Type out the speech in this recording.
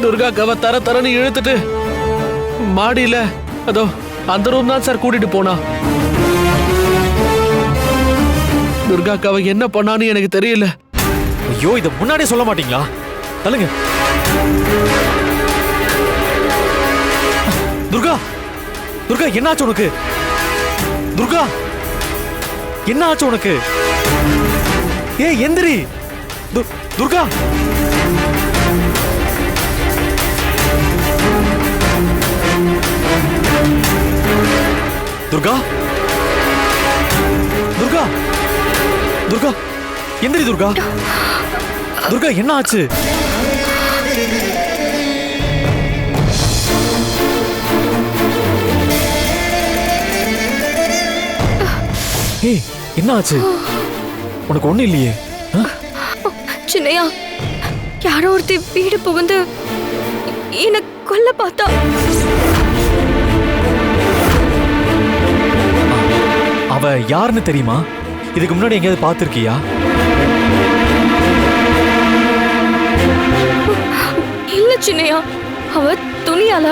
துர்காக்காவை தரன்னு இழுத்துட்டு மாடியில அதோ அந்த ரூம் தான் சார் கூட்டிட்டு போனா. துர்காக்காவை என்ன பண்ணான்னு எனக்கு தெரியல. ஐயோ, இத முன்னாடியே சொல்ல மாட்டீங்களா? தள்ளுங்க. துர்கா, துர்கா என்னாச்சு உனக்கு? துர்கா என்ன ஆச்சு உனக்கு? ஏய் எந்திரி. துர்கா, துர்கா, துர்கா, துர்கா எந்திரி. துர்கா, துர்கா என்ன ஆச்சு? ஏய் என்ன ஆச்சு? உனக்கு ஒண்ணு இல்லையே? சின்னையா, யாரோ ஒருத்தி வீடு புகுந்து என்ன கொல்ல பார்த்தா. அவ யாருன்னு தெரியுமா? இதுக்கு முன்னாடி எங்கேயாவது பார்த்திருக்கியா? இல்ல சின்னையா, அவ துணியால